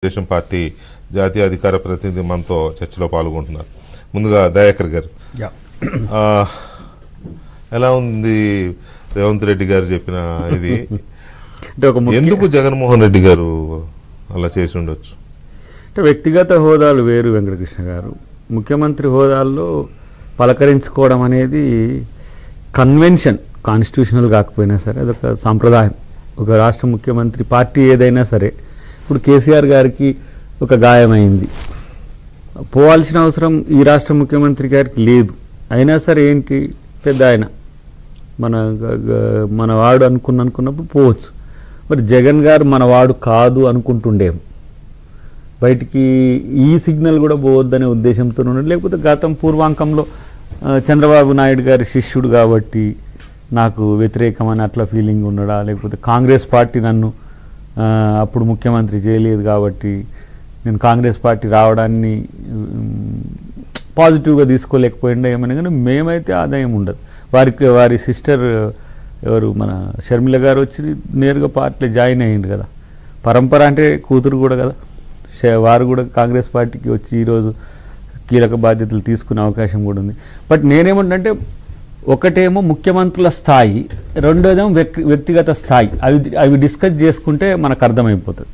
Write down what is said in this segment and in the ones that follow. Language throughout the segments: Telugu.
తెలుగుదేశం పార్టీ జాతీయ అధికార ప్రతినిధి మనతో చర్చలో పాల్గొంటున్నారు. ముందుగా దయాకర్ గారు, ఎలా ఉంది రేవంత్ రెడ్డి గారు చెప్పిన ఇది? ఎందుకు జగన్మోహన్ రెడ్డి గారు అలా చేసి ఉండొచ్చు? అంటే వ్యక్తిగత హోదాలు వేరు వెంకటకృష్ణ గారు. ముఖ్యమంత్రి హోదాల్లో పలకరించుకోవడం అనేది కన్వెన్షన్, కాన్స్టిట్యూషనల్ కాకపోయినా సరే అదొక సాంప్రదాయం. ఒక రాష్ట్ర ముఖ్యమంత్రి పార్టీ ఏదైనా సరే, ఇప్పుడు కేసీఆర్ గారికి ఒక గాయమైంది, పోవాల్సిన అవసరం ఈ రాష్ట్ర ముఖ్యమంత్రి గారికి లేదు. అయినా సరే ఏంటి, పెద్ద ఆయన మన వాడు అనుకున్నప్పుడు పోవచ్చు. మరి జగన్ గారు మన వాడు కాదు అనుకుంటుండేమో, బయటికి ఈ సిగ్నల్ కూడా పోవద్దనే ఉద్దేశంతో ఉన్నాడు. లేకపోతే గతం పూర్వాంకంలో చంద్రబాబు నాయుడు గారి శిష్యుడు కాబట్టి నాకు వ్యతిరేకమని అట్లా ఫీలింగ్ ఉండడా, లేకపోతే కాంగ్రెస్ పార్టీ నన్ను అప్పుడు ముఖ్యమంత్రి చేయలేదు కాబట్టి నేను కాంగ్రెస్ పార్టీ రావడాన్ని పాజిటివ్గా తీసుకోలేకపోయిండా ఏమని. కానీ మేమైతే ఆదాయం ఉండదు. వారి సిస్టర్ ఎవరు మన షర్మిల గారు వచ్చి నేరుగా పార్టీలో జాయిన్ అయ్యింది కదా, పరంపర అంటే కూతురు కూడా కదా, వారు కూడా కాంగ్రెస్ పార్టీకి వచ్చి ఈరోజు కీలక బాధ్యతలు తీసుకునే అవకాశం కూడా ఉంది. బట్ నేనేమంటే, ఒకటేమో ముఖ్యమంత్రుల స్థాయి, రెండోదేమో వ్యక్తిగత స్థాయి. అవి డిస్కస్ చేసుకుంటే మనకు అర్థమైపోతుంది.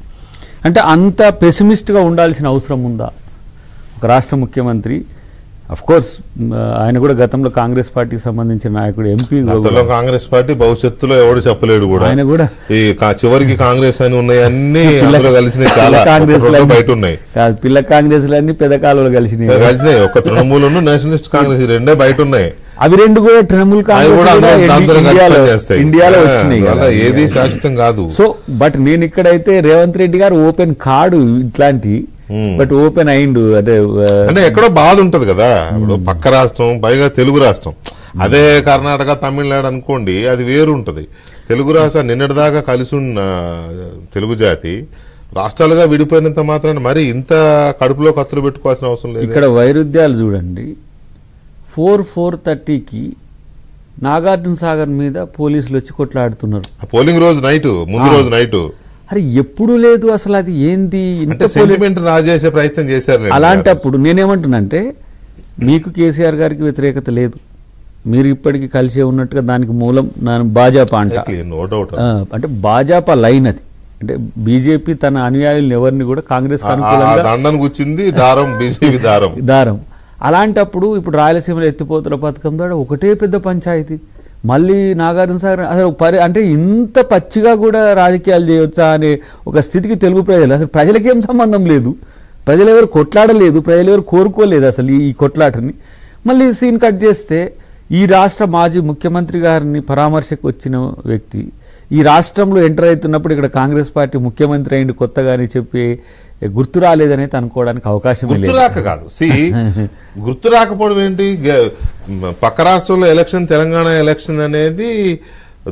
అంటే అంత పెసిమిస్ట్గా ఉండాల్సిన అవసరం ఉందా ఒక రాష్ట్ర ముఖ్యమంత్రి? అఫ్కోర్స్ ఆయన కూడా గతంలో కాంగ్రెస్ పార్టీకి సంబంధించిన నాయకుడు, ఎంపీ. కాంగ్రెస్ పార్టీ భవిష్యత్తులో ఎవడు చెప్పలేడు కూడా. ఆయన కూడా చివరికి కాంగ్రెస్ అని ఉన్నాయి, అన్ని కలిసినాయి, చాలా కాంగ్రెస్ బయట ఉన్నాయి. పిల్ల కాంగ్రెస్ అన్ని పెద్ద కాలంలో కలిసినాయి. ఒక తృణమూల్ నేషనలిస్ట్ కాంగ్రెస్ రెండే బయట ఉన్నాయి. అవి రెండు కూడా తృణమూల్ కాంగ్రెస్ ఇండియాలో వచ్చినాయి, ఏది శాశ్వతం కాదు. సో బట్ నేను ఇక్కడైతే రేవంత్ రెడ్డి గారు ఓపెన్ కాడు ఇట్లాంటి, బట్ ఓపెన్ అయిండు. అంటే ఎక్కడో బాధ ఉంటది కదా, ఇప్పుడు పక్క రాష్ట్రం, పైగా తెలుగు రాష్ట్రం. అదే కర్ణాటక, తమిళనాడు అనుకోండి, అది వేరు ఉంటది. తెలుగు రాష్ట్రం నిన్నటిదాకా కలిసి ఉన్న తెలుగు జాతి రాష్ట్రాలుగా విడిపోయినంత మాత్రాన మరి ఇంత కడుపులో కత్తులు పెట్టుకోవాల్సిన అవసరం లేదు. ఇక్కడ వైరుధ్యాలు చూడండి. 4:30కి నాగార్జున సాగర్ మీద పోలీసులు వచ్చి కొట్లాడుతున్నారు. పోలింగ్ రోజు నైట్, ముందు రోజు నైట్. అరే ఎప్పుడు లేదు అసలు, అది ఏంది? సెంటిమెంట్ రాజేసే ప్రయత్నం చేశారు. అలాంటప్పుడు నేనేమంటున్నానంటే, మీకు కేసీఆర్ గారికి వ్యతిరేకత లేదు, మీరు ఇప్పటికీ కలిసే ఉన్నట్టుగా దానికి మూలం భాజపా అంట. అంటే భాజపా లైన్ అది. అంటే బీజేపీ తన అనుయాయులను ఎవరిని కూడా కాంగ్రెస్ దారం. అలాంటప్పుడు ఇప్పుడు రాయలసీమలో ఎత్తిపోతుల పథకం ద్వారా ఒకటే పెద్ద పంచాయతీ, మళ్ళీ నాగార్జున సాగర్ అసలు అంటే ఇంత పచ్చిగా కూడా రాజకీయాలు చేయవచ్చా అనే ఒక స్థితికి తెలుగు ప్రజలు, అసలు ప్రజలకేం సంబంధం లేదు, ప్రజలు ఎవరు కొట్లాడలేదు, ప్రజలు ఎవరు కోరుకోలేదు అసలు ఈ కొట్లాటని. మళ్ళీ సీన్ కట్ చేస్తే, ఈ రాష్ట్ర మాజీ ముఖ్యమంత్రి గారిని పరామర్శకు వచ్చిన వ్యక్తి ఈ రాష్ట్రంలో ఎంటర్ అవుతున్నప్పుడు ఇక్కడ కాంగ్రెస్ పార్టీ ముఖ్యమంత్రి అయింది కొత్తగా అని చెప్పి గుర్తు రాలేదనేది అనుకోవడానికి అవకాశం లేదు. గుర్తు రాకపోవడం ఏంటి? పక్క రాష్ట్రంలో ఎలక్షన్, తెలంగాణ ఎలక్షన్ అనేది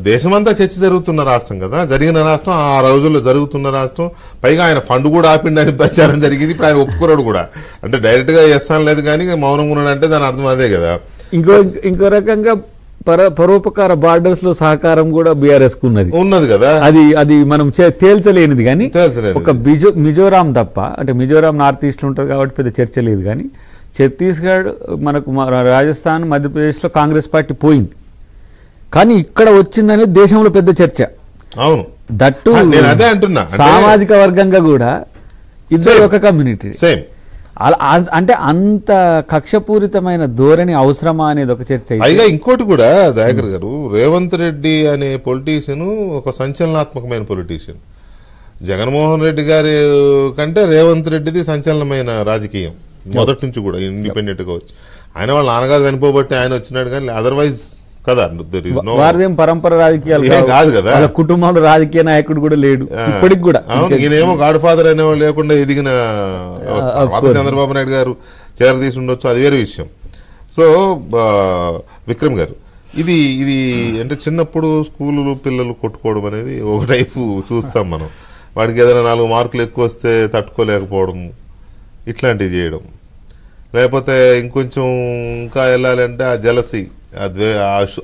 దేశమంతా చర్చ జరుగుతున్న రాష్ట్రం కదా, జరిగిన రాష్ట్రం, ఆ రోజుల్లో జరుగుతున్న రాష్ట్రం. పైగా ఆయన ఫండ్ కూడా ఆపిండని ప్రచారం జరిగింది. ఇప్పుడు ఆయన ఒప్పుకోరాడు కూడా, అంటే డైరెక్ట్ గా చేస్తాను లేదు కానీ మౌనంగా ఉన్నాడంటే దాని అర్థం అదే కదా. ఇంకో రకంగా పరోపకార బార్డర్స్ లో సహకారం కూడా బీఆర్ఎస్ కు ఉన్నది కదా. అది మనం తేల్చలేనిది. కానీ ఒక మిజోరాం తప్ప, అంటే మిజోరాం నార్త్ ఈస్ట్ లో ఉంటుంది కాబట్టి పెద్ద చర్చ లేదు. కానీ ఛత్తీస్గఢ్, మనకు రాజస్థాన్, మధ్యప్రదేశ్ లో కాంగ్రెస్ పార్టీ పోయింది, కానీ ఇక్కడ వచ్చిందనేది దేశంలో పెద్ద చర్చ. అవును, దట్టు అదే అంటున్నా, సామాజిక వర్గంగా కూడా ఇద్దరు ఒక కమ్యూనిటీ. అంటే అంత కక్షపూరితమైన ధోరణి అవసరమా అనేది ఒక చర్చ. పైగా ఇంకోటి కూడా దయాకర్ గారు, రేవంత్ రెడ్డి అనే పొలిటీషియన్ ఒక సంచలనాత్మకమైన పొలిటీషియన్. జగన్మోహన్ రెడ్డి గారి కంటే రేవంత్ రెడ్డిది సంచలనమైన రాజకీయం మొదటి నుంచి కూడా, ఇండిపెండెంట్ గా వచ్చి. ఆయన వాళ్ళ నాన్నగారు చనిపోబట్టి ఆయన వచ్చినాడు, కానీ అదర్వైజ్ కదా, వారిదేం పరంపర రాజకీయాలు కాదు కదా, కుటుంబంలో రాజకీయ నాయకుడు కూడా లేడు ఇప్పటికి కూడా. ఈయనేమో గాడ్ ఫాదర్ అనేవాళ్ళు లేకుండా ఎదిగిన చంద్రబాబు నాయుడు గారు చేరదీసి ఉండొచ్చు, అది వేరే విషయం. సో విక్రమ్ గారు, ఇది అంటే చిన్నప్పుడు స్కూలు పిల్లలు కొట్టుకోవడం అనేది ఒక టైపు చూస్తాం మనం. వాడికి ఏదైనా 4 మార్కులు ఎక్కువ వస్తే తట్టుకోలేకపోవడం, ఇట్లాంటివి చేయడం. లేకపోతే ఇంకొంచెం ఇంకా వెళ్ళాలంటే ఆ జలసి,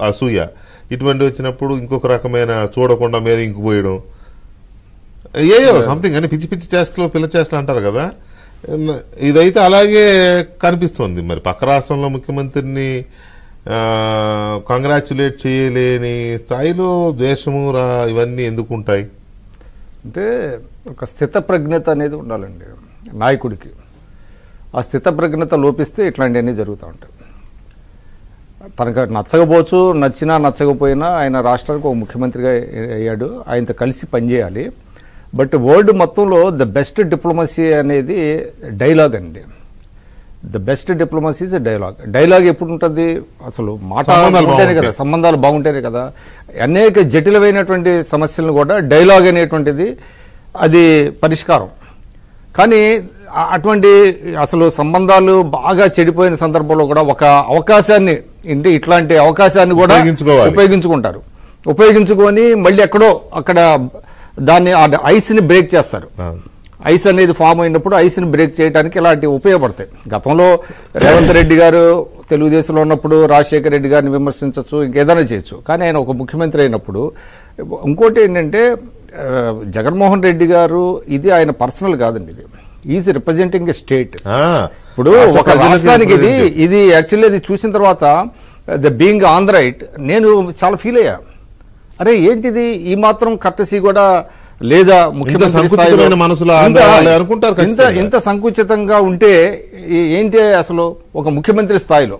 అసూయ, ఇటువంటి వచ్చినప్పుడు ఇంకొక రకమైన చూడకుండా మీద ఇంకిపోయడం, ఏయో సంథింగ్ అని పిచ్చి పిచ్చి చేష్టలు పిల్ల చేష్టలు అంటారు కదా, ఇదైతే అలాగే కనిపిస్తుంది. మరి పక్క రాష్ట్రంలో ముఖ్యమంత్రిని కంగ్రాచ్యులేట్ చేయలేని స్థాయిలో ద్వేషము ఇవన్నీ ఎందుకు ఉంటాయి అంటే ఒక స్థితప్రజ్ఞత అనేది ఉండాలండి నాయకుడికి. ఆ స్థితప్రజ్ఞత లోపిస్తే ఇట్లాంటివన్నీ జరుగుతూ ఉంటాయి. తనకు నచ్చకపోవచ్చు, నచ్చినా నచ్చకపోయినా ఆయన రాష్ట్రానికి ఒక ముఖ్యమంత్రిగా అయ్యాడు, ఆయనతో కలిసి పనిచేయాలి. బట్ వరల్డ్ మొత్తంలో ద బెస్ట్ డిప్లొమసీ అనేది డైలాగ్ అండి. The best diplomacy is dialogue. Dialogue ఎప్పుడు ఉంటుంది? అసలు మాట్లాడుతూనే కదా, సంబంధాలు బాగుంటేనే కదా. అనేక జటిలమైనటువంటి సమస్యలను కూడా డైలాగ్ అనేటువంటిది అది పరిష్కారం. కానీ అటువంటి అసలు సంబంధాలు బాగా చెడిపోయిన సందర్భంలో కూడా ఒక అవకాశాన్ని, ఇట్లాంటి అవకాశాన్ని కూడా ఉపయోగించుకుంటారు. ఉపయోగించుకొని మళ్ళీ ఎక్కడో అక్కడ దాన్ని ఐస్ని బ్రేక్ చేస్తారు. ఐస్ అనేది ఫామ్ అయినప్పుడు ఐస్ని బ్రేక్ చేయడానికి ఇలాంటివి ఉపయోగపడతాయి. గతంలో రేవంత్ రెడ్డి గారు తెలుగుదేశంలో ఉన్నప్పుడు రాజశేఖర రెడ్డి గారిని విమర్శించవచ్చు, ఇంకేదైనా చేయొచ్చు. కానీ ఆయన ఒక ముఖ్యమంత్రి అయినప్పుడు ఇంకోటి ఏంటంటే జగన్మోహన్ రెడ్డి గారు ఇది ఆయన పర్సనల్ కాదండి, ఇది ఈజ్ రిప్రజెంటింగ్ ఏ స్టేట్. ఇప్పుడు ఒక రాష్ట్రానికి ఇది యాక్చువల్లీ అది చూసిన తర్వాత the being on the right నేను చాలా ఫీల్ అయ్యా. అరే ఏంటిది, ఈ మాత్రం కర్టసీ కూడా లేదా ముఖ్యమంత్రి ఇంత సంకుచితంగా ఉంటే ఏంటి అసలు ఒక ముఖ్యమంత్రి స్థాయిలో